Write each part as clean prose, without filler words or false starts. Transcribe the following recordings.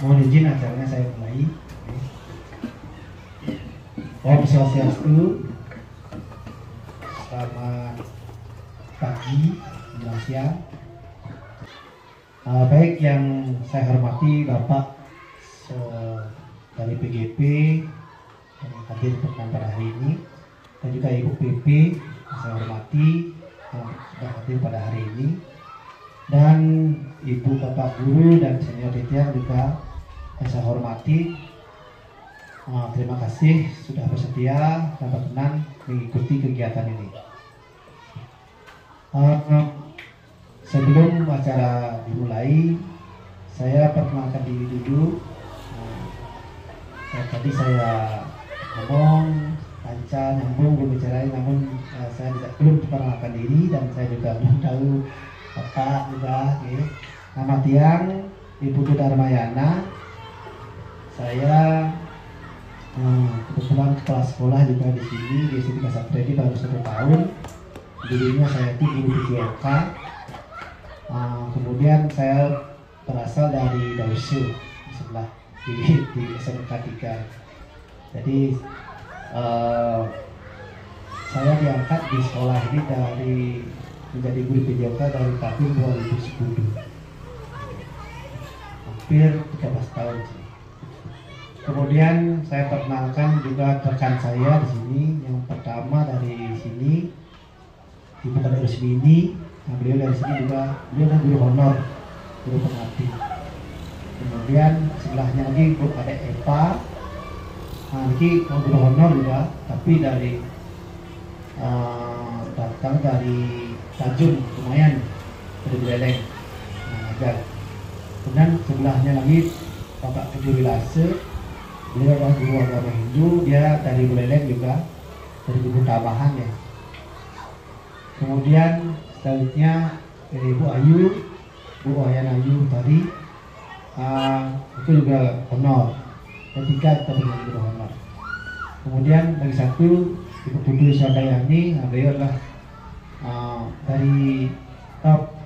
Mohon izin acaranya saya mulai. Om Swastiastu. Selamat pagi, menjelang siang. Baik yang saya hormati Bapak dari PGP yang hadir pada hari ini, dan juga Ibu PP yang saya hormati yang sudah hadir pada hari ini, dan Ibu Bapak Guru dan Senior Titian juga yang saya hormati. Terima kasih sudah bersedia dan berkenan mengikuti kegiatan ini. Sebelum acara dimulai, saya perkenalkan diri dulu. Tadi saya ngomong lancar, nyambung, berbicara, namun saya belum perkenalkan diri, dan saya juga belum tahu Bapak juga. Nama Tiang Ibu Darmayana. Saya kebetulan kepala sekolah juga di sini, di SD Kasapredi, baru 1 tahun. Dulunya saya itu guru PJLK. Kemudian saya berasal dari Dausu di sebelah di SMK 3. Jadi saya diangkat di sekolah ini dari menjadi guru PJLK dari tahun 2010, hampir 13 tahun sih. Kemudian saya perkenalkan juga rekan saya di sini. Yang pertama dari sini Ibu Kadek Rusmini. Nah, beliau dari sini juga, beliau adalah guru honor, guru pengabdi. Kemudian sebelahnya lagi Bu Kadek Eva. Nah, ini guru honor juga, tapi dari datang dari Tajun, lumayan dari Buleleng. Nah, ajar. Kemudian sebelahnya lagi Bapak Ketua Wilase. Beliau adalah guru agama Hindu, dia dari Buleleng juga, dari guru tambahan ya. Kemudian selanjutnya Ibu Ayu, Bu Wayan Ayu tadi, itu juga honor. Ketiga kita punya guru honor. Kemudian lagi satu Ibu Putri Swadayani, beliau adalah dari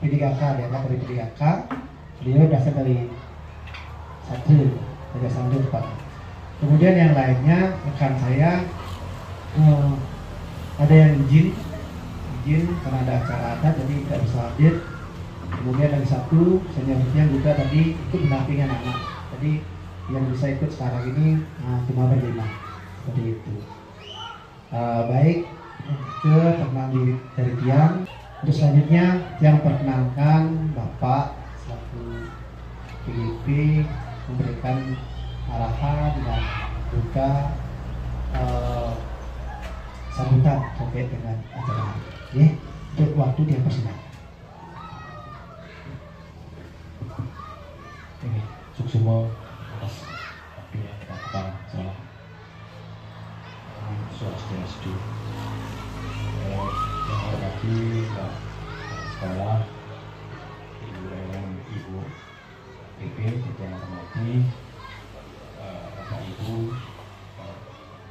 PDKK, dia dari PDKK. Beliau berasal dari Satu, dari Satu Pak. Kemudian yang lainnya rekan saya, ada yang izin karena ada acara jadi tidak bisa hadir. Kemudian ada satu seniornya juga tadi ikut mendampingi anak-anak, jadi yang bisa ikut sekarang ini cuma berlima, seperti itu. Baik, ke perkenalan dari Tiang. Terus selanjutnya Tiang perkenalkan Bapak selaku PGP memberikan arahan dan juga sambutan terkait dengan acara ini. Untuk waktu dia persilakan. Ini Suksumo atas waktunya Bapak Salah Swastiastu. Yang hormati Pak Sekolah, Ibu dan Ibu PP, yang hormati Bapak Ibu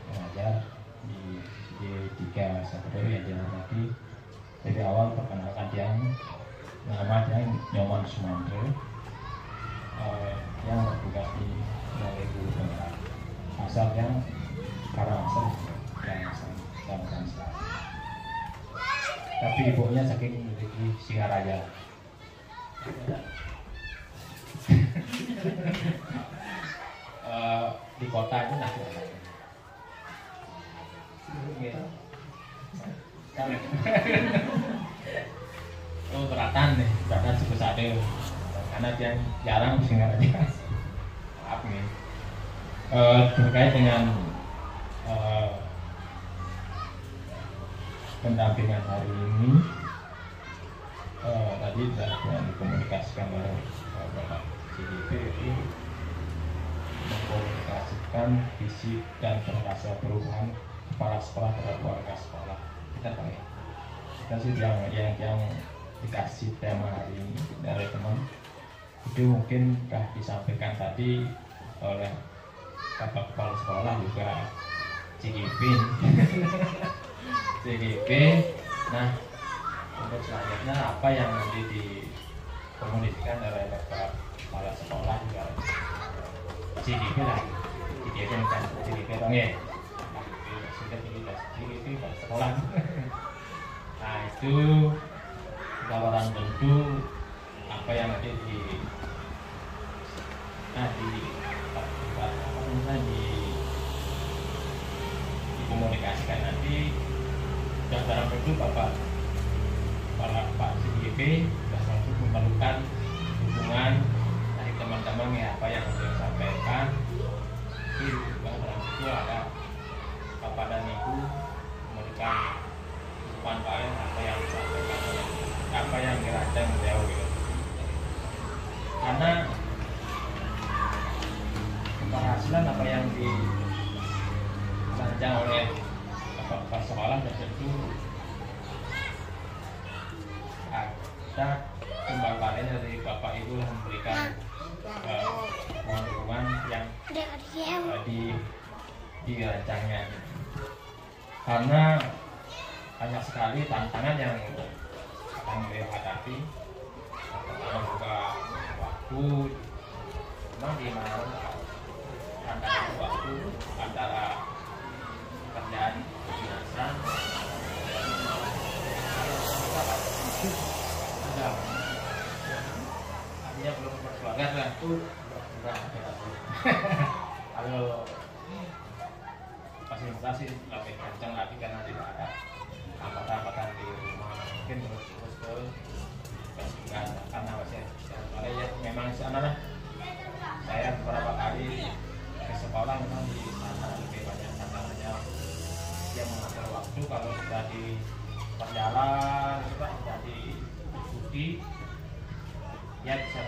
pengajar di D3 Sabdo yang dihormati. Dari awal perkenalkan Tiang, nama Tiang Nyoman Sumantri, yang bertugas di Balai Guru Penggerak. Asal yang Karangasem dan Selatan. Tapi ibunya saking memiliki Singaraja. Di kota itu nah oh beratan suku sate karena dia jarang Singaraja. Maaf nih, terkait dengan pendampingan hari ini, tadi sudah dikomunikasikan oleh Bapak CDP, mengkomunikasikan visi dan rasa perubahan kepala sekolah terhadap warga sekolah. Kita tahu ya, kita sih yang dikasih tema hari ini dari teman itu mungkin sudah disampaikan tadi oleh Bapak Kepala Sekolah juga CGP. CGP. Nah, untuk selanjutnya apa yang nanti dikomunikasikan oleh Bapak Kepala Sekolah juga CGP lah, CGP bukan CGP dong ya, sudah CGP pada sekolah. Nah itu kita orang tentu apa yang nanti dikomunikasikan nanti dan dalam tentu Pak CGP sudah langsung memerlukan dukungan dari teman-teman ya, apa yang sudah sampaikan itu dalam itu ada Bapak dan Ibu memberikan manfaat apa yang disampaikan, apa yang dirancang beliau gitu. Karena keberhasilan apa yang dirancang oleh Bapak sekolah dan tentu ada pembagian dari Bapak Ibu yang memberikan dukungan yang dirancangnya. Karena banyak sekali tantangan yang akan beliau hadapi, pertama juga waktu, memang di mana antara waktu antara kerjaan kedinasan ada artinya belum berkeluarga lah tuh kalau fasilitasi lebih kencang lagi karena tidak ada hambatan di rumah, mungkin terus karena masih ya memang di sana lah. Saya beberapa kali ke sekolah memang di sana lebih banyak tantangannya yang mengatur waktu. Kalau sudah di perjalanan sudah di cuti ya bisa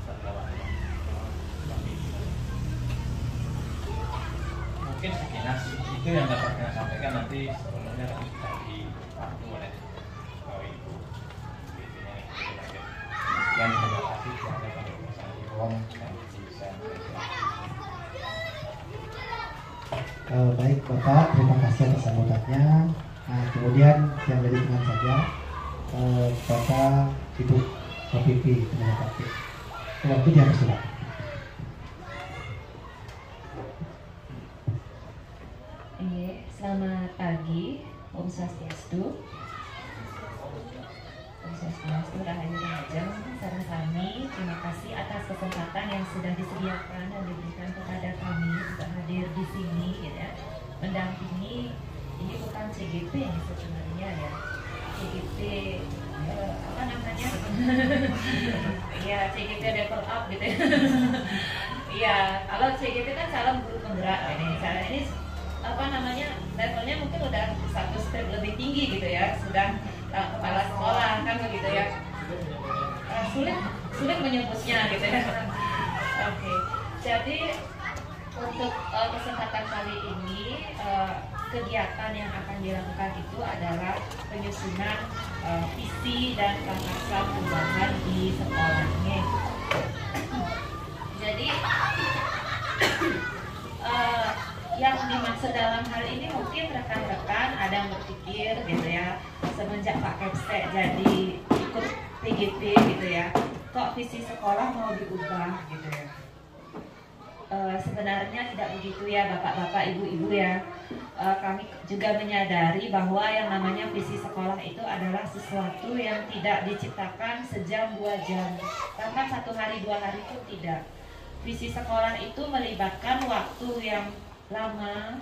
terlewat. Mungkin sekilas itu yang dapat saya sampaikan, nanti sebelumnya bisa dibantu oleh Bapak Ibu. Yang terima kasih kepada Pak Ibu dan bisa. Baik Bapak, terima kasih atas sambutannya. Nah, kemudian yang dari teman saja Bapak Ibu Sopipi, terima kasih. Waktu dipersilakan. Selamat pagi, Om Swastiastu. Om Swastiastu, Rahayu Rahajeng. Sareng kami, terima kasih atas kesempatan yang sudah disediakan dan diberikan kepada kami untuk hadir di sini, gitu ya. Mendampingi, ini bukan CGP yang sebenarnya ya, CGP apa namanya? Iya, CGP level up gitu ya. Iya, kalau CGP kan calon guru penggerak ini, ini apa namanya, levelnya mungkin udah satu step lebih tinggi gitu ya, sudah kepala sekolah kan begitu ya. Sulit menyebutnya gitu ya. Oke. Jadi untuk kesempatan kali ini kegiatan yang akan dilakukan itu adalah penyusunan visi dan langkah perubahan di sekolahnya. Jadi yang dimaksud dalam hal ini mungkin rekan-rekan ada yang berpikir gitu ya, semenjak Pak Kepsek jadi ikut PGP gitu ya, kok visi sekolah mau diubah gitu ya. Sebenarnya tidak begitu ya bapak-bapak, ibu-ibu ya. Kami juga menyadari bahwa yang namanya visi sekolah itu adalah sesuatu yang tidak diciptakan sejam 2 jam, bahkan 1 hari 2 hari pun tidak. Visi sekolah itu melibatkan waktu yang lama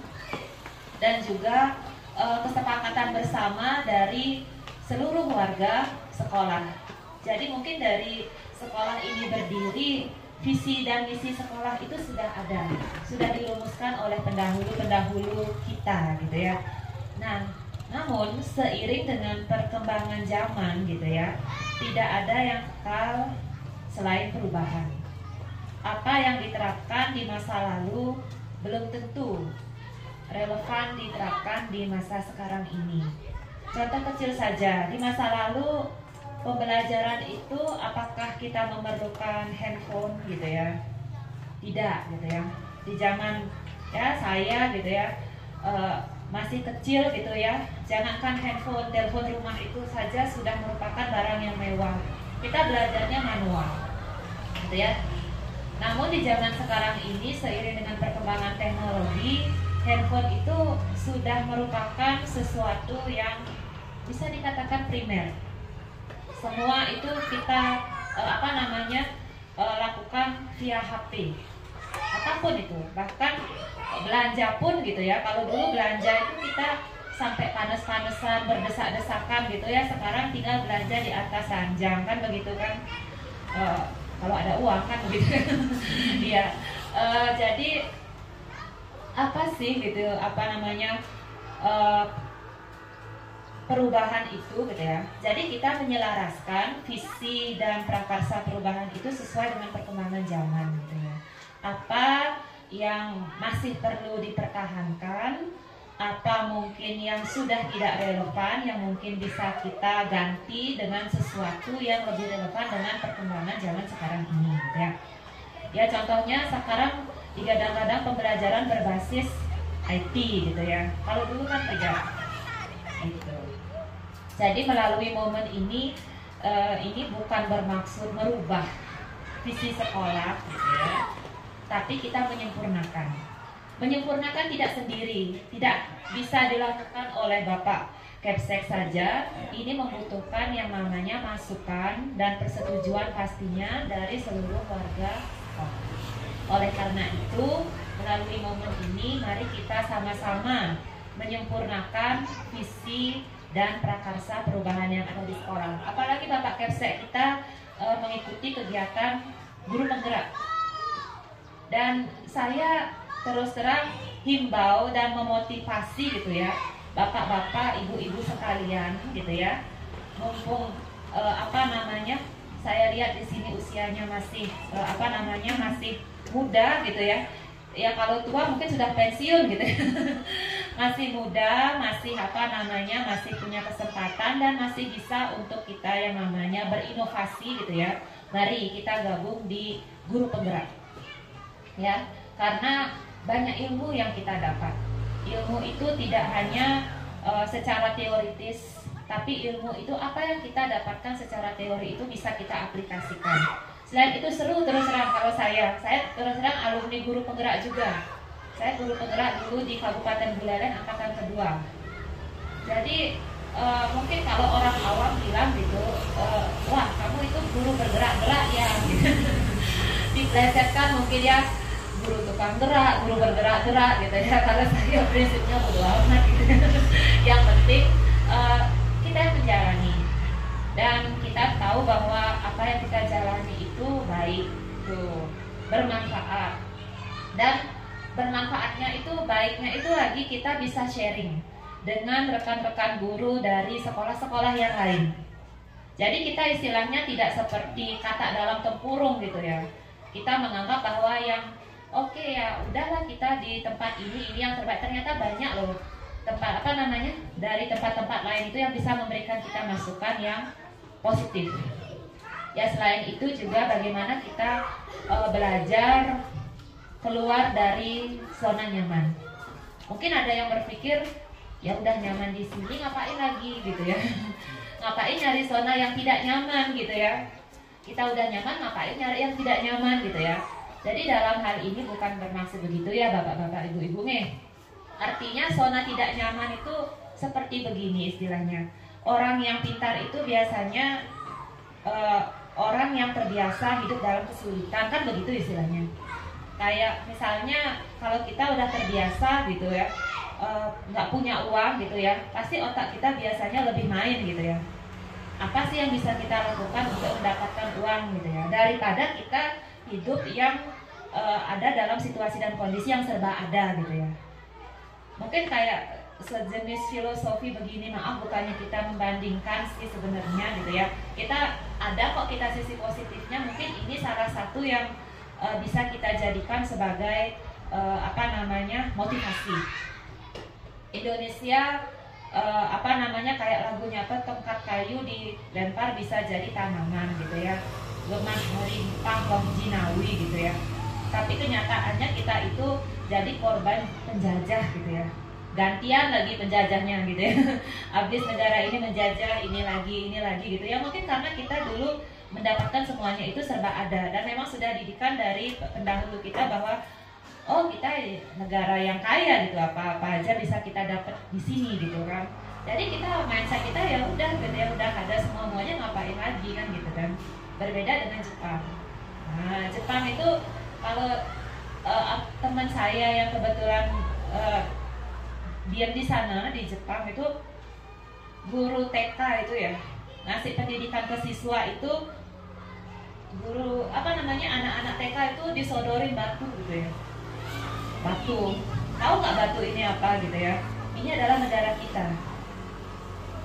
dan juga kesepakatan bersama dari seluruh warga sekolah. Jadi mungkin dari sekolah ini berdiri, visi dan misi sekolah itu sudah ada, sudah dirumuskan oleh pendahulu kita gitu ya. Nah, namun seiring dengan perkembangan zaman gitu ya, tidak ada yang kekal selain perubahan. Apa yang diterapkan di masa lalu belum tentu relevan diterapkan di masa sekarang ini. Contoh kecil saja, di masa lalu pembelajaran itu apakah kita memerlukan handphone gitu ya? Tidak gitu ya. Di zaman ya saya gitu ya masih kecil gitu ya, jangankan handphone, telepon rumah itu saja sudah merupakan barang yang mewah. Kita belajarnya manual gitu ya. Namun di zaman sekarang ini seiring dengan perkembangan teknologi, handphone itu sudah merupakan sesuatu yang bisa dikatakan primer. Semua itu kita lakukan via HP. Apapun itu, bahkan belanja pun gitu ya. Kalau dulu belanja itu kita sampai panas-panasan, berdesak-desakan gitu ya. Sekarang tinggal belanja di atas ranjang kan begitu kan. Kalau ada uang kan begitu. Iya. Jadi apa sih gitu perubahan itu gitu ya. Jadi kita menyelaraskan visi dan prakarsa perubahan itu sesuai dengan perkembangan zaman gitu ya. Apa yang masih perlu dipertahankan, apa mungkin yang sudah tidak relevan, yang mungkin bisa kita ganti dengan sesuatu yang lebih relevan dengan perkembangan zaman sekarang ini gitu ya. Ya contohnya sekarang digadang-gadang pembelajaran berbasis IT gitu ya. Kalau dulu kan tidak gitu. Jadi melalui momen ini bukan bermaksud merubah visi sekolah gitu ya, tapi kita menyempurnakan. Menyempurnakan tidak sendiri, tidak bisa dilakukan oleh Bapak Kepsek saja. Ini membutuhkan yang namanya masukan dan persetujuan pastinya dari seluruh warga sekolah. Oleh karena itu, melalui momen ini mari kita sama-sama menyempurnakan visi dan prakarsa perubahan yang ada di sekolah. Apalagi Bapak Kepsek kita mengikuti kegiatan guru penggerak. Dan saya terus terang himbau dan memotivasi gitu ya, bapak-bapak, ibu-ibu sekalian gitu ya. Mumpung saya lihat di sini usianya masih masih muda gitu ya. Ya kalau tua mungkin sudah pensiun gitu ya. Masih muda, masih masih punya kesempatan dan masih bisa untuk kita yang namanya berinovasi gitu ya. Mari kita gabung di guru penggerak. Ya, karena banyak ilmu yang kita dapat. Ilmu itu tidak hanya secara teoritis, tapi ilmu itu apa yang kita dapatkan secara teori itu bisa kita aplikasikan. Selain itu seru terus terang kalau saya terus terang alumni guru penggerak juga. Saya guru penggerak dulu di Kabupaten Buleleng angkatan kedua. Jadi mungkin kalau orang awam bilang gitu, wah kamu itu guru bergerak-gerak ya. Diplesetkan mungkin ya, guru tukang gerak, guru bergerak-gerak gitu ya. Kalau saya prinsipnya bodo amat gitu. Yang penting kita menjalani dan kita tahu bahwa apa yang kita jalani itu baik, tuh bermanfaat. Dan bermanfaatnya itu, baiknya itu lagi kita bisa sharing dengan rekan-rekan guru dari sekolah-sekolah yang lain. Jadi kita istilahnya tidak seperti kata dalam tempurung gitu ya. Kita menganggap bahwa yang oke ya udahlah kita di tempat ini yang terbaik. Ternyata banyak loh tempat dari tempat-tempat lain itu yang bisa memberikan kita masukan yang positif. Ya selain itu juga bagaimana kita belajar keluar dari zona nyaman. Mungkin ada yang berpikir ya udah nyaman di sini ngapain lagi gitu ya. Ngapain nyari zona yang tidak nyaman gitu ya. Kita udah nyaman ngapain nyari yang tidak nyaman gitu ya. Jadi dalam hal ini bukan bermaksud begitu ya bapak-bapak, ibu-ibu nih. Artinya zona tidak nyaman itu seperti begini istilahnya. Orang yang pintar itu biasanya orang yang terbiasa hidup dalam kesulitan, kan begitu istilahnya. Kayak misalnya kalau kita udah terbiasa gitu ya, nggak punya uang gitu ya, pasti otak kita biasanya lebih main gitu ya. Apa sih yang bisa kita lakukan untuk mendapatkan uang gitu ya, daripada kita hidup yang ada dalam situasi dan kondisi yang serba ada gitu ya. Mungkin kayak sejenis filosofi begini, maaf bukannya kita membandingkan sih sebenarnya gitu ya. Kita ada kok kita sisi positifnya, mungkin ini salah satu yang bisa kita jadikan sebagai motivasi. Indonesia kayak lagunya tongkat kayu dilempar bisa jadi tanaman gitu ya, lemah merimpah wong jinawi gitu ya. Tapi kenyataannya kita itu jadi korban penjajah gitu ya, gantian lagi penjajahnya gitu ya. Habis negara ini menjajah ini lagi gitu ya. Mungkin karena kita dulu mendapatkan semuanya itu serba ada, dan memang sudah didikan dari pendahulu kita bahwa oh kita negara yang kaya gitu, apa-apa aja bisa kita dapat di sini gitu kan. Jadi kita mindset kita ya udah gitu ya, udah ada semuanya, ngapain lagi kan gitu kan. Berbeda dengan Jepang. Nah, Jepang itu kalau teman saya yang kebetulan diam di sana di Jepang itu, guru TK itu ya, ngasih pendidikan ke siswa itu, guru apa namanya, anak-anak TK itu disodorin batu gitu ya. Batu, tahu nggak batu ini apa gitu ya? Ini adalah negara kita.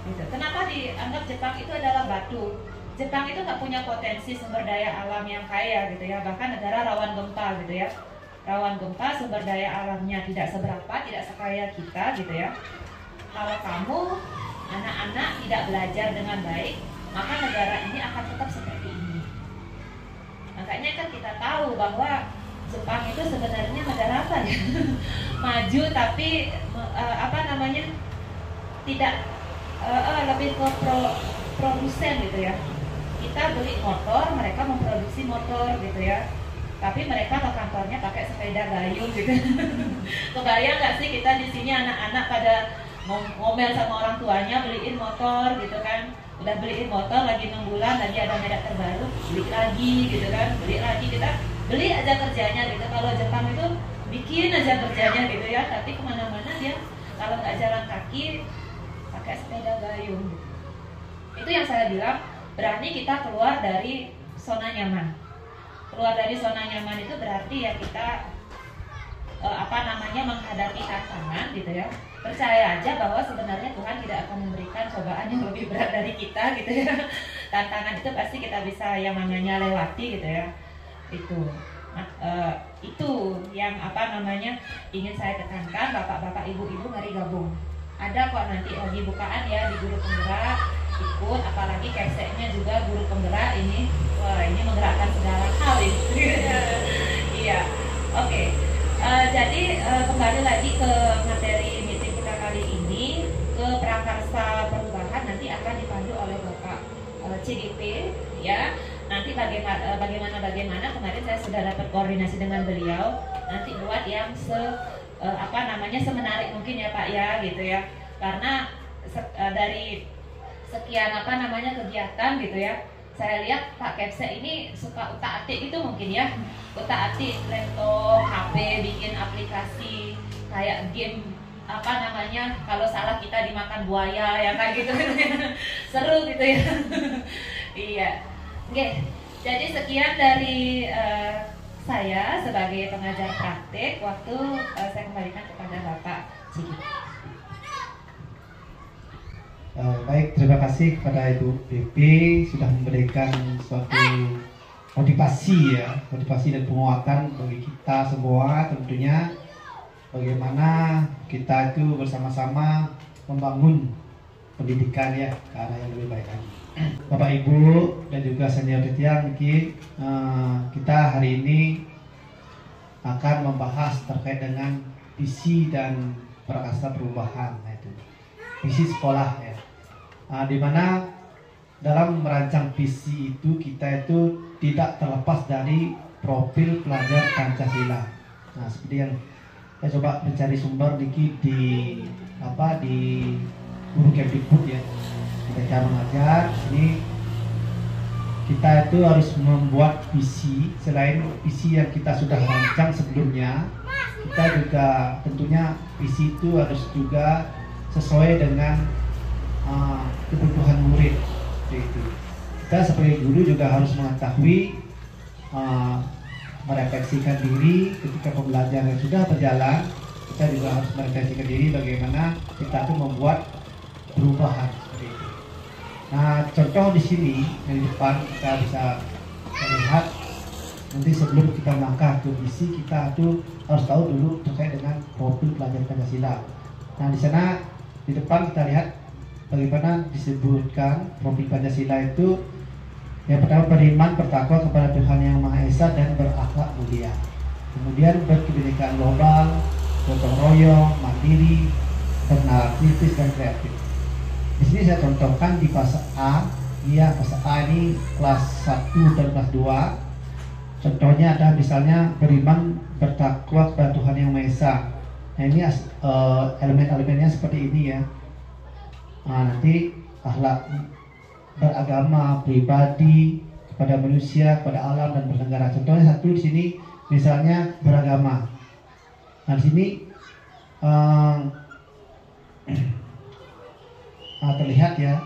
Gitu. Kenapa dianggap Jepang itu adalah batu? Jepang itu nggak punya potensi sumber daya alam yang kaya gitu ya, bahkan negara rawan gempa gitu ya. Rawan gempa, sumber daya alamnya tidak seberapa, tidak sekaya kita gitu ya. Kalau kamu anak-anak tidak belajar dengan baik, maka negara ini akan tetap seperti ini. Makanya kan kita tahu bahwa Jepang itu sebenarnya negara apa ya? Maju tapi apa namanya, tidak lebih ke produsen gitu ya. Kita beli motor, mereka memproduksi motor gitu ya. Tapi mereka ke kantornya pakai sepeda gayung gitu. Kebayang nggak sih kita di sini anak-anak pada ngomel sama orang tuanya beliin motor gitu kan? Udah beliin motor lagi 6 bulan lagi ada merek terbaru, beli lagi gitu kan? Beli lagi, kita beli aja kerjanya gitu. Kalau Jepang itu bikin aja kerjanya gitu ya. Tapi kemana-mana dia kalau nggak jalan kaki pakai sepeda gayung gitu. Itu yang saya bilang, berani kita keluar dari zona nyaman. Keluar dari zona nyaman itu berarti ya kita apa namanya, menghadapi tantangan gitu ya. Percaya aja bahwa sebenarnya Tuhan tidak akan memberikan cobaan yang lebih berat dari kita gitu ya. Tantangan itu pasti kita bisa yang namanya lewati gitu ya. Itu yang apa namanya ingin saya tekankan, bapak-bapak, ibu-ibu, mari gabung. Ada kok nanti lagi bukaan ya di Guru Penggerak, ikut, apalagi keseknya juga Guru Penggerak ini. Wah, ini menggerakkan segala hal ini. Iya, oke. Jadi kembali lagi ke materi meeting kita kali ini, ke prakarsa perubahan nanti akan dipandu oleh Bapak CDP ya. Nanti bagaimana kemarin saya sudah dapat koordinasi dengan beliau, nanti buat yang semenarik mungkin ya Pak ya gitu ya. Karena dari sekian kegiatan gitu ya, saya lihat Pak Kepse ini suka utak-atik gitu mungkin ya. Utak-atik laptop, HP, bikin aplikasi kayak game kalau salah kita dimakan buaya ya kayak gitu. Seru gitu ya. Iya. Oke. Jadi sekian dari saya sebagai pengajar praktek. Waktu saya kembalikan kepada Bapak Ciki. Baik, terima kasih kepada Ibu BP sudah memberikan suatu motivasi dan penguatan bagi kita semua, tentunya bagaimana kita itu bersama-sama membangun pendidikan ya ke arah yang lebih baik lagi. Bapak Ibu dan juga senior Titian, kita hari ini akan membahas terkait dengan visi dan prakarsa perubahan, yaitu visi sekolah ya. Di mana dalam merancang visi itu kita itu tidak terlepas dari profil pelajar Pancasila. Nah, seperti yang saya coba mencari sumber dikit di Guru Kemdikbud ya. Mereka mengajar ini kita itu harus membuat visi. Selain visi yang kita sudah rancang sebelumnya, kita juga tentunya visi itu harus juga sesuai dengan kebutuhan murid. Itu kita sebagai guru juga harus mengetahui merefleksikan diri ketika pembelajaran sudah berjalan. Kita juga harus merefleksikan diri bagaimana kita tuh membuat perubahan seperti itu. Nah, contoh di sini di depan kita bisa melihat nanti sebelum kita melangkah ke visi, kita tuh harus tahu dulu terkait dengan profil pelajar Pancasila. Nah, di sana di depan kita lihat bagaimana disebutkan profil Pancasila itu yang pertama beriman bertakwa kepada Tuhan Yang Maha Esa dan berakhlak mulia. Kemudian berkebinekaan global, gotong royong, mandiri, bernalar kritis dan kreatif. Di sini saya contohkan di fase A Iya, peserta ini kelas 1 dan kelas 2. Contohnya ada misalnya beriman bertakwa kepada Tuhan Yang Maha Esa. Nah ini elemen-elemennya seperti ini ya. Nah, nanti akhlak beragama, pribadi, kepada manusia, kepada alam dan bernegara. Contohnya satu di sini misalnya beragama. Nah di sini terlihat ya,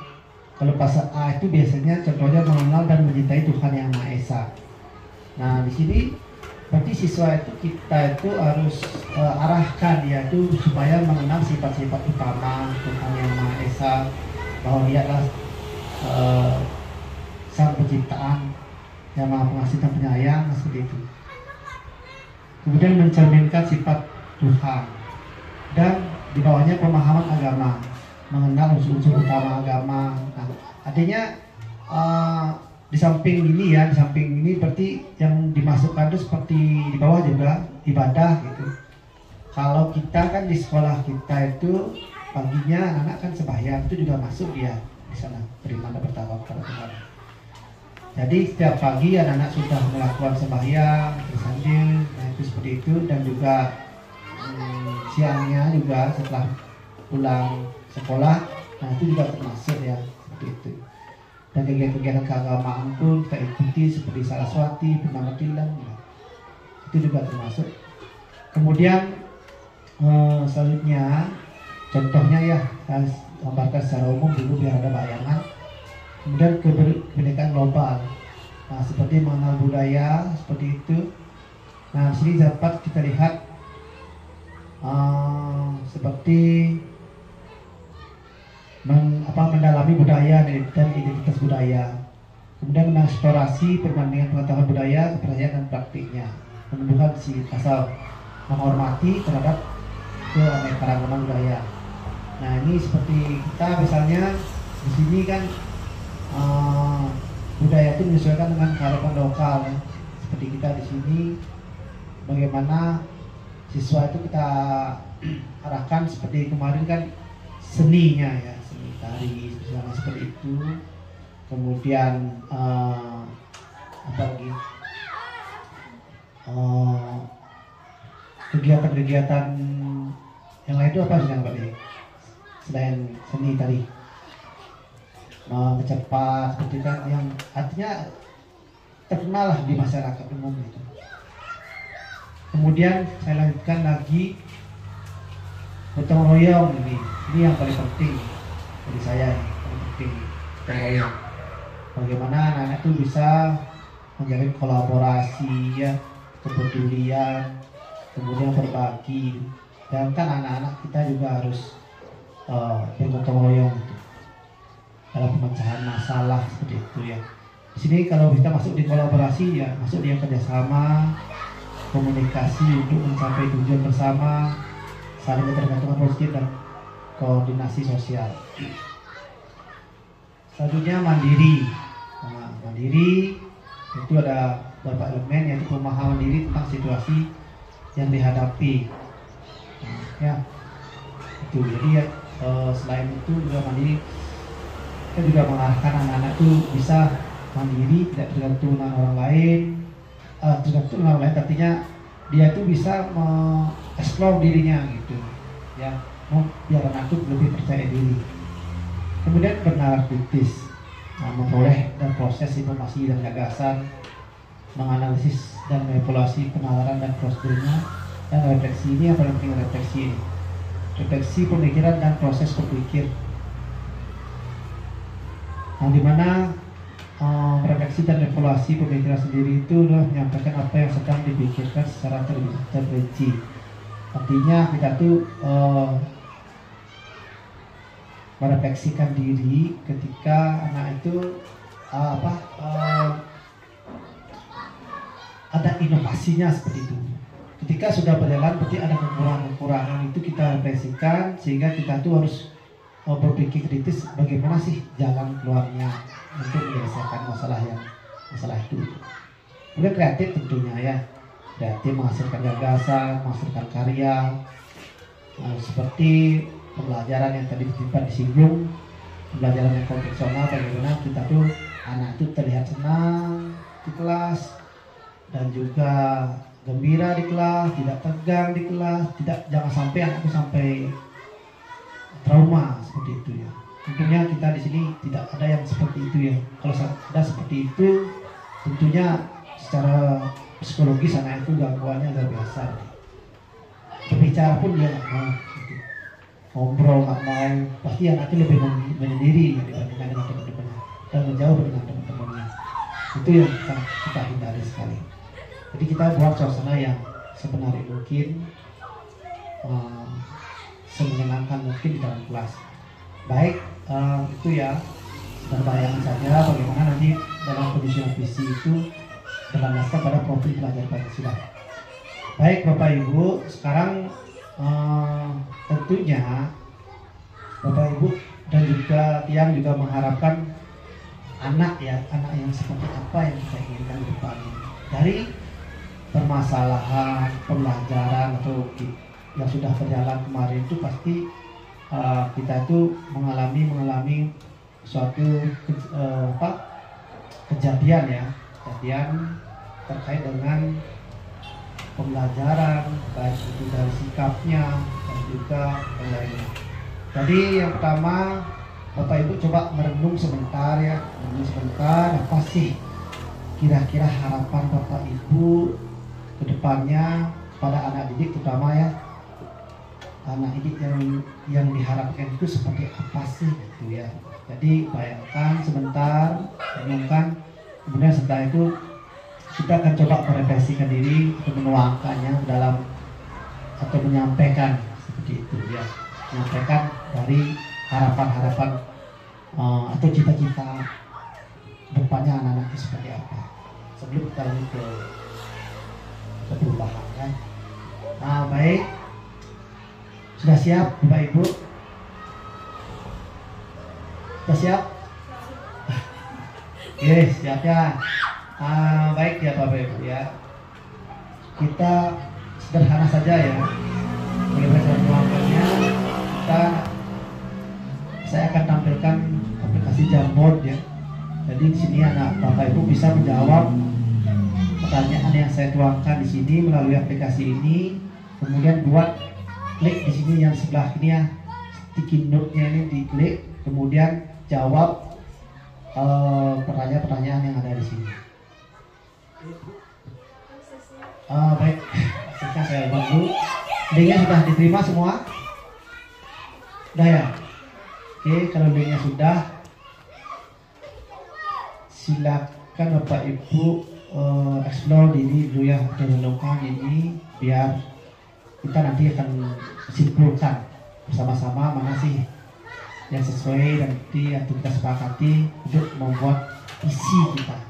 kalau pasal A itu biasanya contohnya mengenal dan mencintai Tuhan Yang Maha Esa. Nah di sini berarti siswa itu kita itu harus arahkan ya itu supaya mengenal sifat-sifat utama Tuhan Yang Maha Esa, bahwa Dia adalah Sang Penciptaan yang Maha Pengasih dan Penyayang, seperti itu. Kemudian mencerminkan sifat Tuhan dan di bawahnya pemahaman agama, mengenal unsur-unsur utama agama. Nah, artinya di samping ini ya, di samping ini berarti yang dimasukkan itu seperti di bawah juga ibadah gitu. Kalau kita kan di sekolah kita itu paginya anak kan sembahyang, itu juga masuk dia di sana, beriman dan bertakwa kepada Tuhan. Jadi setiap pagi anak-anak sudah melakukan sembahyang, bersanding, nah itu seperti itu, dan juga siangnya juga setelah pulang sekolah, nah itu juga termasuk ya seperti itu. Dan kegiatan-kegiatan keagamaan pun kita ikuti seperti Saraswati, Purnama Tilang, ya. Itu juga termasuk. Kemudian selanjutnya, contohnya ya, saya gambarkan secara umum dulu biar ada bayangan. Kemudian kebinekaan global, nah seperti mengenal budaya seperti itu. Nah di sini dapat kita lihat seperti mendalami budaya dan identitas budaya, kemudian mengeksplorasi perbandingan pengetahuan budaya, kepercayaan dan praktiknya, menumbuhkan asal menghormati terhadap keanekaragaman budaya. Nah ini seperti kita misalnya di sini kan budaya itu menyesuaikan dengan kearifan lokal ya. Seperti kita di sini, bagaimana siswa itu kita arahkan seperti kemarin kan seninya ya, seni tari misalnya seperti itu. Kemudian apa lagi, kegiatan-kegiatan yang lain itu apa sih yang Pak selain seni tadi? Mencepat seperti kan, yang artinya terkenal lah di masyarakat umum itu. Kemudian saya lanjutkan lagi gotong royong ini yang paling penting bagi saya, paling penting gotong royong. Bagaimana anak-anak itu bisa menjalin kolaborasi ya, kepedulian, kemudian berbagi. Dan kan anak-anak kita juga harus bergotong royong gitu, dalam pemecahan masalah seperti itu ya. Di sini kalau kita masuk di kolaborasi ya, masuk di kerjasama, komunikasi untuk mencapai tujuan bersama, saling ketergantungan positif dan koordinasi sosial. Selanjutnya mandiri. Nah, mandiri itu ada beberapa elemen, yaitu pemahaman diri tentang situasi yang dihadapi. Nah, ya itu jadi ya, selain itu juga mandiri, kita juga mengarahkan anak-anak itu bisa mandiri, tidak tergantung dengan orang lain. Tergantung dengan orang lain artinya dia itu bisa mengeksplor dirinya gitu ya, biar anak itu lebih percaya diri. Kemudian bernalar kritis, memperoleh dan proses informasi dan gagasan, menganalisis dan mengevaluasi penalaran dan prosedurnya, dan refleksi. Ini yang paling penting, refleksi ini, refleksi pemikiran dan proses berpikir. Nah, dimana refleksi dan evaluasi pemikiran sendiri itu adalah menyampaikan apa yang sedang dipikirkan secara terperinci. Artinya kita tuh merefleksikan diri ketika anak itu ada inovasinya seperti itu. Ketika sudah berjalan berarti ada kekurangan-kekurangan, itu kita refleksikan sehingga kita tuh harus berpikir kritis bagaimana sih jalan keluarnya untuk menyelesaikan masalah itu. Kemudian kreatif tentunya ya, kreatif menghasilkan gagasan, menghasilkan karya, seperti pembelajaran yang tadi disinggung, pembelajaran yang konvensional, bagaimana kita tuh anak itu terlihat senang di kelas dan juga gembira di kelas, tidak tegang di kelas, jangan sampai anak itu sampai trauma seperti itu ya. Tentunya kita di sini tidak ada yang seperti itu ya. Kalau ada seperti itu, tentunya secara psikologis anak itu gangguannya luar biasa. Berbicara pun dia nggak mau, gitu. Ngobrol nggak mau, pasti anak itu lebih menyendiri dibandingkan dengan teman-temannya dan menjauh dengan teman-temannya. Itu yang kita hindari sekali. Jadi kita buat suasana yang sebenarnya mungkin, semenyenangkan mungkin di dalam kelas. Baik, itu ya, terbayang saja bagaimana nanti dalam penyusunan visi itu berlandaskan pada profil pelajar Pancasila. Baik Bapak Ibu, sekarang tentunya Bapak Ibu dan juga Tiang juga mengharapkan anak yang seperti apa yang kita inginkan di depannya. Dari permasalahan pembelajaran atau yang sudah berjalan kemarin itu pasti kita itu mengalami suatu kejadian terkait dengan pembelajaran, baik itu dari sikapnya dan juga yang lainnya. Jadi yang pertama, Bapak Ibu coba merenung sebentar ya, apa sih kira-kira harapan Bapak Ibu ke depannya pada anak didik, terutama ya anak didik yang diharapkan itu seperti apa sih gitu ya. Jadi bayangkan sebentar, renungkan, kemudian setelah itu kita akan coba merefleksikan diri untuk menuangkannya dalam atau menyampaikan seperti itu ya, menyampaikan dari harapan-harapan atau cita-cita depannya anak-anak itu seperti apa sebelum kita lanjut ke perubahan ya. Nah baik, sudah siap Bapak Ibu? Sudah siap? Oke, siap ya. Baik ya Bapak Ibu ya. Kita sederhana saja ya. Bagaimana cara menuangkannya? Saya akan tampilkan aplikasi Jamboard ya. Jadi di sini anak Bapak Ibu bisa menjawab pertanyaan yang saya tuangkan di sini melalui aplikasi ini. Kemudian buat klik di sini yang sebelah ini ya, sticky note-nya ini diklik, kemudian jawab pertanyaan-pertanyaan yang ada di sini. Baik, sekarang saya bantu. Linknya sudah diterima semua? Sudah ya? Oke, kalau linknya sudah, silakan Bapak Ibu explore diri dulu ya, renungkan ini biar kita nanti akan simpulkan bersama-sama mana sih yang sesuai dan nanti yang kita sepakati untuk membuat visi kita.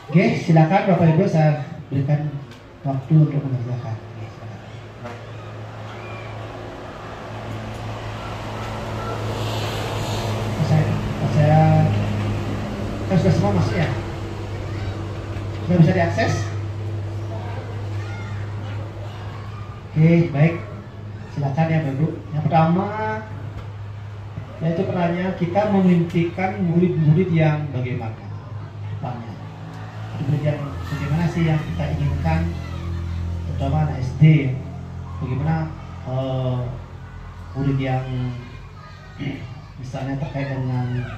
Oke, silakan Bapak Ibu, saya berikan waktu untuk mengerjakan. Saya sudah semua masuk ya? Sudah bisa diakses? Oke, baik. Silakan ya Bapak Ibu. Yang pertama, yaitu pertanyaan kita memimpikan murid-murid yang bagaimana? Depannya. Murid yang bagaimana sih yang kita inginkan, terutama anak SD. Bagaimana murid yang misalnya terkait dengan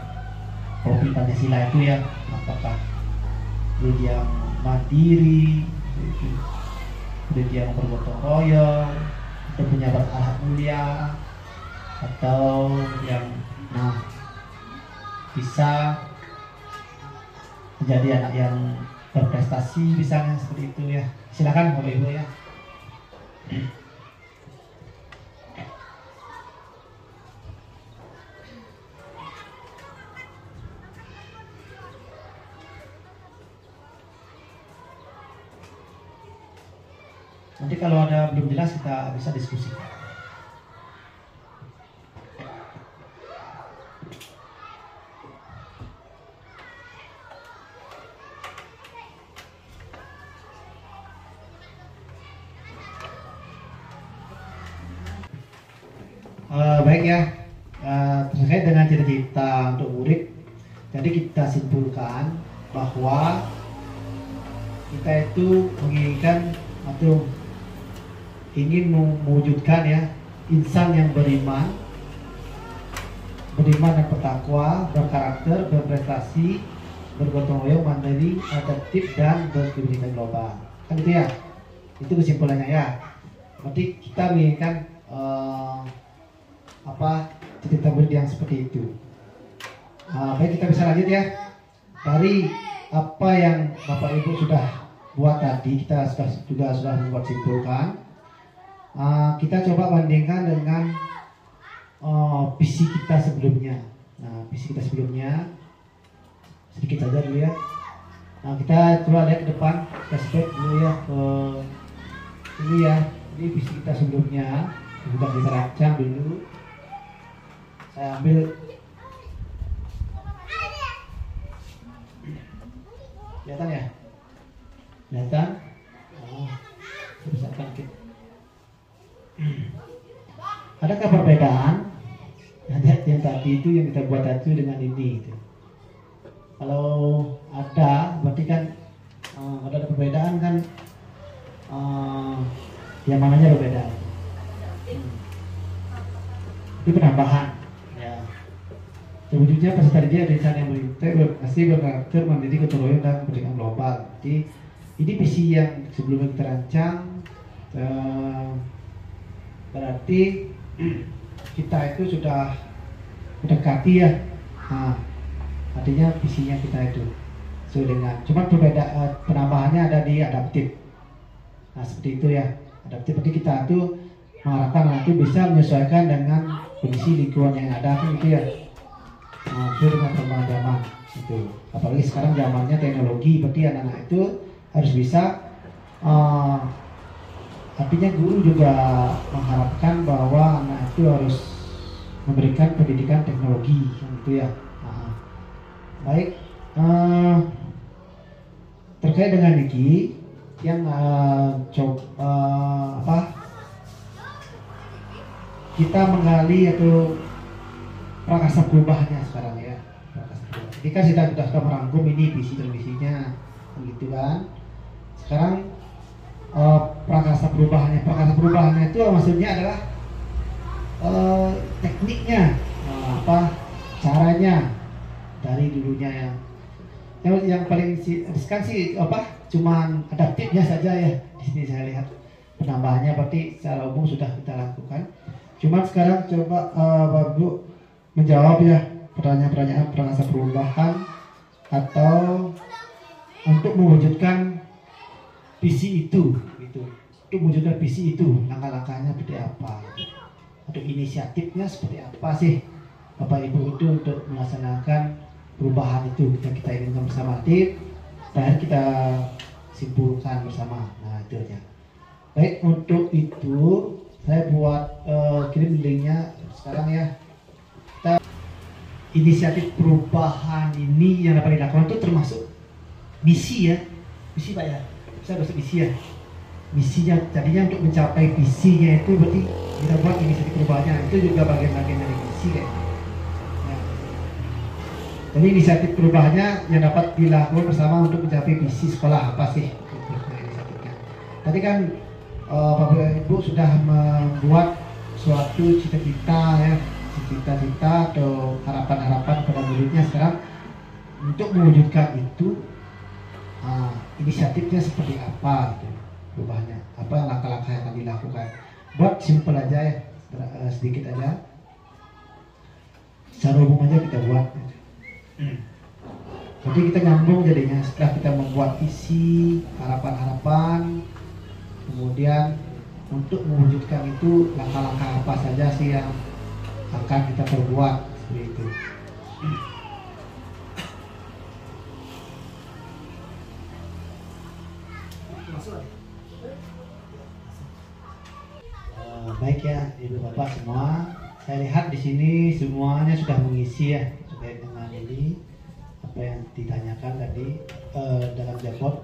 profil Pancasila itu ya, apakah murid yang mandiri, murid yang bergotong royong, atau punya berakhlak mulia, atau yang bisa menjadi anak yang berprestasi misalnya seperti itu ya. Silakan Bapak Ibu ya. Nanti kalau ada belum jelas kita bisa diskusi. Baik ya, terkait dengan cita-cita kita untuk murid. Jadi kita simpulkan bahwa kita itu menginginkan atau ingin mewujudkan ya insan yang beriman dan bertakwa, berkarakter, berprestasi, bergotong royong, mandiri, adaptif, dan berkebijakan global. Kan itu ya, itu kesimpulannya ya. Berarti kita menginginkan cita-cita murid yang seperti itu. Baik, kita bisa lanjut ya. Dari apa yang Bapak Ibu sudah buat tadi, kita sudah membuat simpulkan. Kita coba bandingkan dengan visi kita sebelumnya. Nah, visi kita sebelumnya sedikit saja dulu ya. Nah, kita coba lihat ke depan, kita step dulu ya ke ini ya. Ini visi kita sebelumnya sudah kita rancang dulu. Saya ambil kelihatan ya? Kelihatan? Oh, bisa bangkit. Adakah perbedaan yang tadi itu yang kita buat tadi dengan ini? Gitu. Kalau ada, berarti kan ada perbedaan kan? Yang mananya berbeda? Itu penambahan. Ya. Sebetulnya peserta dia ada insan yang berprestasi, berkarakter, mandiri, gotong royong, dan berkebijakan global. Jadi ini visi yang sebelumnya kita rancang. Berarti kita itu sudah mendekati ya. Nah, artinya visinya kita itu sesuai dengan. Cuma penambahannya ada di adaptif. Nah, seperti itu ya. Adaptif berarti kita tuh mengharapkan nanti bisa menyesuaikan dengan kondisi lingkungan yang ada kan itu ya. Sesuai dengan perkembangan zaman itu. Apalagi sekarang zamannya teknologi, berarti anak-anak itu harus bisa. Artinya guru juga mengharapkan bahwa anak itu harus memberikan pendidikan teknologi gitu ya. Baik, terkait dengan ini yang kita menggali atau prakarsa perubahannya sekarang ya. Jadi kan kita sudah merangkum ini visi dan misinya, gitu kan. Sekarang prakarsa perubahannya itu maksudnya adalah tekniknya, caranya dari dulunya yang paling riskan sih cuman adaptifnya saja ya. Di sini saya lihat penambahannya berarti secara umum sudah kita lakukan. Cuma sekarang coba Bapak Ibu menjawab ya pertanyaan-pertanyaan prakarsa perubahan atau untuk mewujudkan visi itu gitu. Untuk mewujudkan visi itu langkah-langkahnya seperti apa? Atau inisiatifnya seperti apa sih Bapak Ibu itu untuk melaksanakan perubahan itu yang kita inginkan bersama. Nanti terakhir kita simpulkan bersama. Nah, itu aja. Baik, untuk itu saya buat kirim linknya sekarang ya. Inisiatif perubahan ini yang dapat dilakukan itu termasuk misi ya. Misi Pak ya. Saya masuk misi ya. Misinya tadinya untuk mencapai visinya itu berarti kita buat inisiatif perubahannya, itu juga bagian-bagian dari misi kayak. Jadi inisiatif perubahannya yang dapat dilakukan bersama untuk mencapai visi sekolah apa sih? Inisiatifnya. Tadi kan Bapak Ibu sudah membuat suatu cita-cita ya, cita-cita atau harapan-harapan pada muridnya. Sekarang untuk mewujudkan itu inisiatifnya seperti apa? Gitu, perubahannya, apa langkah-langkah yang akan dilakukan? Buat simpel aja ya, sedikit aja. Secara umum aja kita buat. Jadi kita nyambung jadinya setelah kita membuat visi, harapan-harapan, kemudian untuk mewujudkan itu langkah-langkah apa saja sih yang akan kita perbuat seperti itu. Baik ya Ibu Bapak semua, saya lihat di sini semuanya sudah mengisi ya terkait dengan ini apa yang ditanyakan tadi dalam jawab.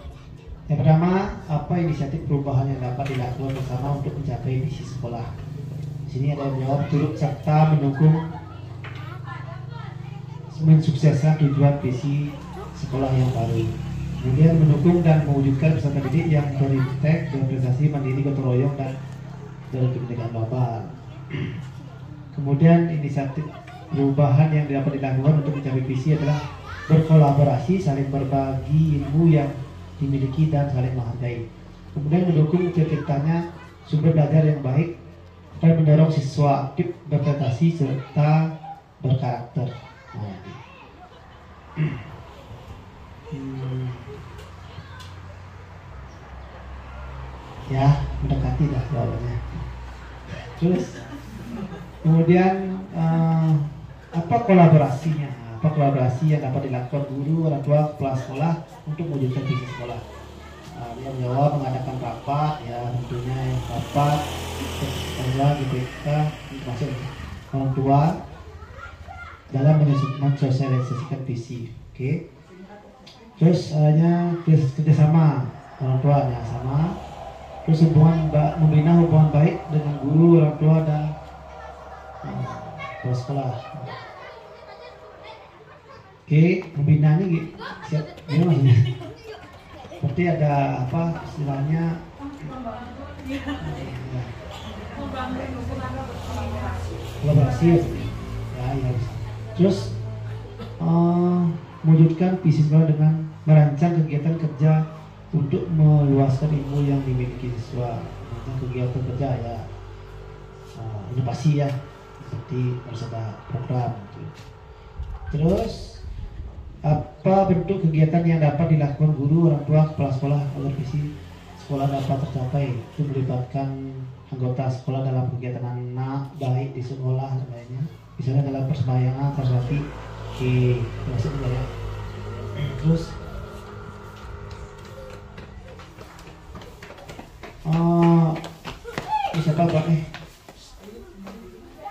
Yang pertama, apa inisiatif perubahan yang dapat dilakukan bersama untuk mencapai visi sekolah? Di sini ada yang menjawab turut serta mendukung mensukseskan tujuan visi sekolah yang baru. Kemudian mendukung dan mewujudkan peserta didik yang berintek, berprestasi, mandiri, gotong royong, dan berkepentingan global. Kemudian inisiatif perubahan yang dapat dilakukan untuk mencapai visi adalah berkolaborasi, saling berbagi ilmu yang dimiliki, dan saling menghargai. Kemudian mendukung terciptanya sumber belajar yang baik dan mendorong siswa aktif, berprestasi, serta berkarakter. Ya, mendekati dah jawabannya. Terus kemudian apa kolaborasinya? Apa kolaborasi yang dapat dilakukan guru, orang tua, kepala sekolah untuk mewujudkan visi sekolah? Dia menjawab mengadakan rapat, ya tentunya yang rapat sekolah GPK termasuk orang tua dalam mensosialisasikan visi. Oke. Terus adanya kerjasama orang tua ya sama. Terus membina hubungan baik dengan guru, orang tua, dan kepala sekolah. Oke, membinanya siap gimana maksudnya? Seperti ada apa istilahnya? Kolaborasi ya. Terus mewujudkan visi sekolah dengan merancang kegiatan kerja untuk meluaskan ilmu yang dimiliki siswa. Kegiatan kerja ya inovasi ya, seperti harus ada program gitu. Terus apa bentuk kegiatan yang dapat dilakukan guru, orang tua, kepala sekolah agar visi sekolah dapat tercapai? Itu melibatkan anggota sekolah dalam kegiatan anak baik di sekolah dan lainnya, misalnya dalam persembahyangan, sarjati di masuk ya. Terus siapa Pak nih?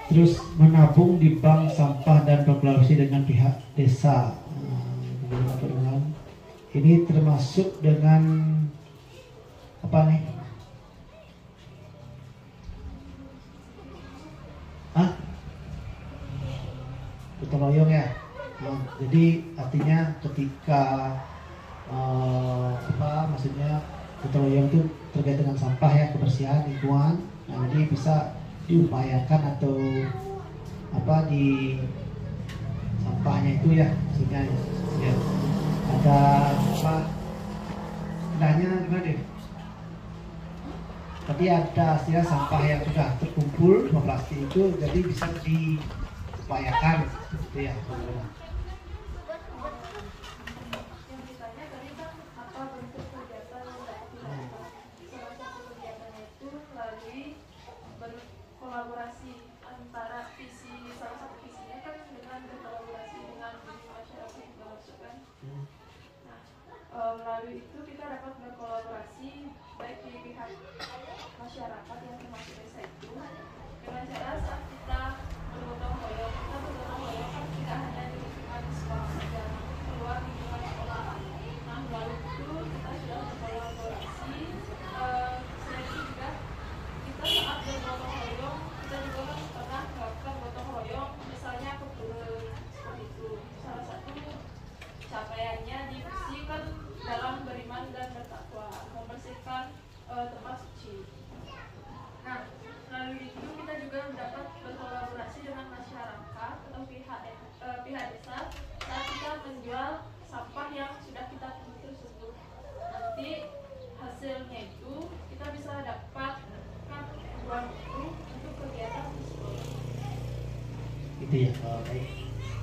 Terus menabung di bank sampah dan berkolaborasi dengan pihak desa. Ini termasuk dengan apa nih? Gotong royong ya. Jadi artinya ketika maksudnya gotong royong itu terkait dengan sampah ya, kebersihan lingkungan. Nah, jadi bisa diupayakan atau di sampahnya itu ya, maksudnya ya, ada istilahnya gimana deh? Tadi ada istilah sampah yang sudah terkumpul plastik itu, jadi bisa diupayakan gitu ya. Kolaborasi antara visi, salah satu visinya kan dengan berkolaborasi dengan masyarakat yang dimasukkan. Nah, melalui itu kita dapat berkolaborasi baik di pihak masyarakat yang termasuk desa itu dengan cara saat kita bergotong royong kan tidak hanya di lingkungan sekolah saja, keluar lingkungan sekolah. Nah, melalui itu kita sudah berkolaborasi. Selain itu juga kita saat bergotong royong, kita juga pernah melakukan gotong royong, misalnya ke pura seperti itu. Salah satu capaiannya di visi kan dalam beriman dan bertakwa, membersihkan tempat suci. Nah, melalui itu kita juga dapat berkolaborasi dengan masyarakat atau pihak desa saat kita menjual sampah yang sudah kita pungut tersebut. Nanti hasilnya itu kita bisa dapat uang itu untuk kegiatan sekolah. Gitu ya, baik.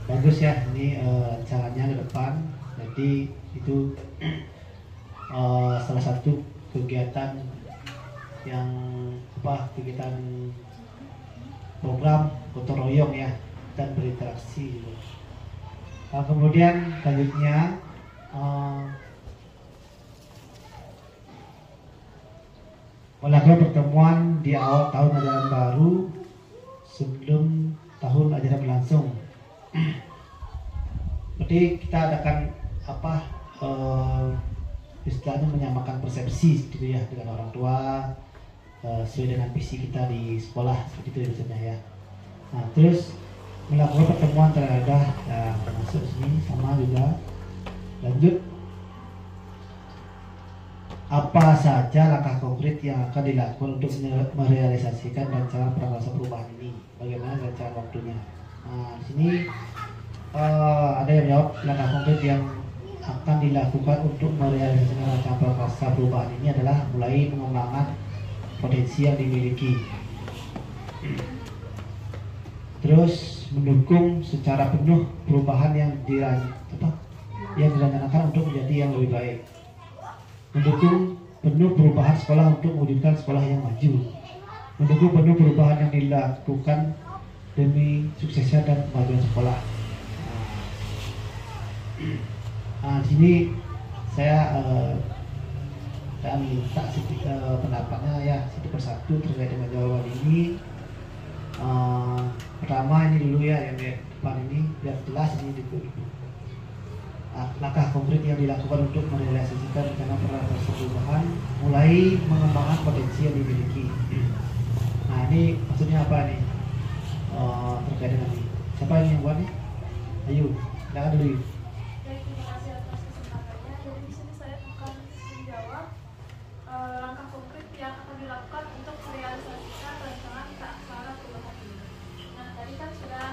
Bagus ya, ini caranya ke depan. Jadi itu salah satu kegiatan yang kegiatan program gotong royong ya, dan berinteraksi. Kemudian selanjutnya melakukan pertemuan di awal tahun ajaran baru sebelum tahun ajaran berlangsung. Jadi kita adakan istilahnya menyamakan persepsi gitu ya dengan orang tua, sesuai dengan visi kita di sekolah, seperti itu maksudnya ya. Nah, terus melakukan pertemuan terhadap termasuk sini sama juga. Lanjut, apa saja langkah konkret yang akan dilakukan untuk merealisasikan rencana prakarsa perubahan ini? Bagaimana rencana waktunya? Nah, di sini ada yang jawab langkah konkret yang akan dilakukan untuk merealisasikan rencana prakarsa perubahan ini adalah mulai pengembangan potensi yang dimiliki, terus mendukung secara penuh perubahan yang direncanakan untuk menjadi yang lebih baik, mendukung penuh perubahan sekolah untuk mewujudkan sekolah yang maju, mendukung penuh perubahan yang dilakukan demi suksesnya dan kemajuan sekolah. Nah, di sini saya minta pendapatnya ya satu persatu terkait dengan jawaban ini. Pertama ini dulu ya yang di depan ini biar jelas ini dulu. Langkah konkret yang dilakukan untuk merealisasikan rencana prakarsa perubahan, mulai mengembangkan potensi yang dimiliki. Nah, ini maksudnya apa nih? Terkait dengan ini. Siapa yang buat nih? Ayo, silakan dulu. Terima kasih atas kesempatannya. Jadi di sini saya akan menjawab langkah konkret yang akan dilakukan untuk merealisasikan rencana prakarsa perubahan ini. Nah, tadi kan sudah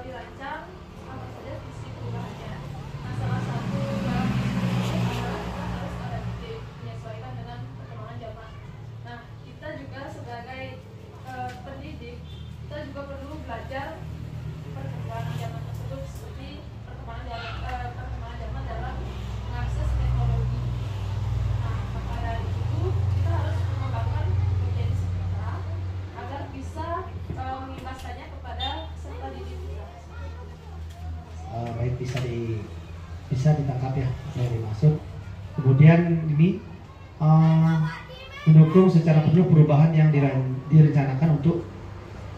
dirancang apa saja visi perubahannya. Nah, salah satu dalam visi ini adalah kita harus adaptif, menyesuaikan dengan perkembangan zaman. Nah, kita juga sebagai pendidik, kita juga perlu belajar perkembangan zaman tersebut, seperti perkembangan zaman dalam mengakses teknologi. Nah, maka dari itu kita harus mengembangkan potensi kita agar bisa mengimbaskannya kepada peserta didik kita. Baik, bisa ditangkap ya apa yang dimaksud. Kemudian ini mendukung secara penuh perubahan yang direncanakan untuk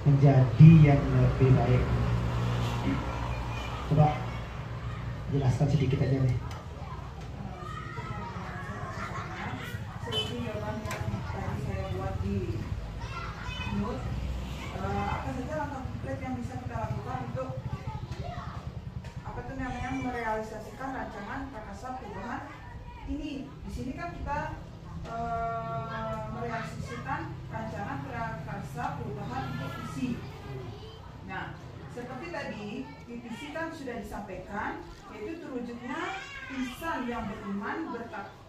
menjadi yang lebih baik. Coba jelaskan sedikit aja nih. Seperti jawaban yang tadi saya buat di note, apa saja langkah konkret yang bisa kita lakukan untuk merealisasikan rancangan prakarsa perubahan ini. Di sini kan kita merealisasikan rancangan prakarsa perubahan untuk visi. Nah, seperti tadi di visi kan sudah disampaikan, yaitu terwujudnya insan yang beriman, bertakwa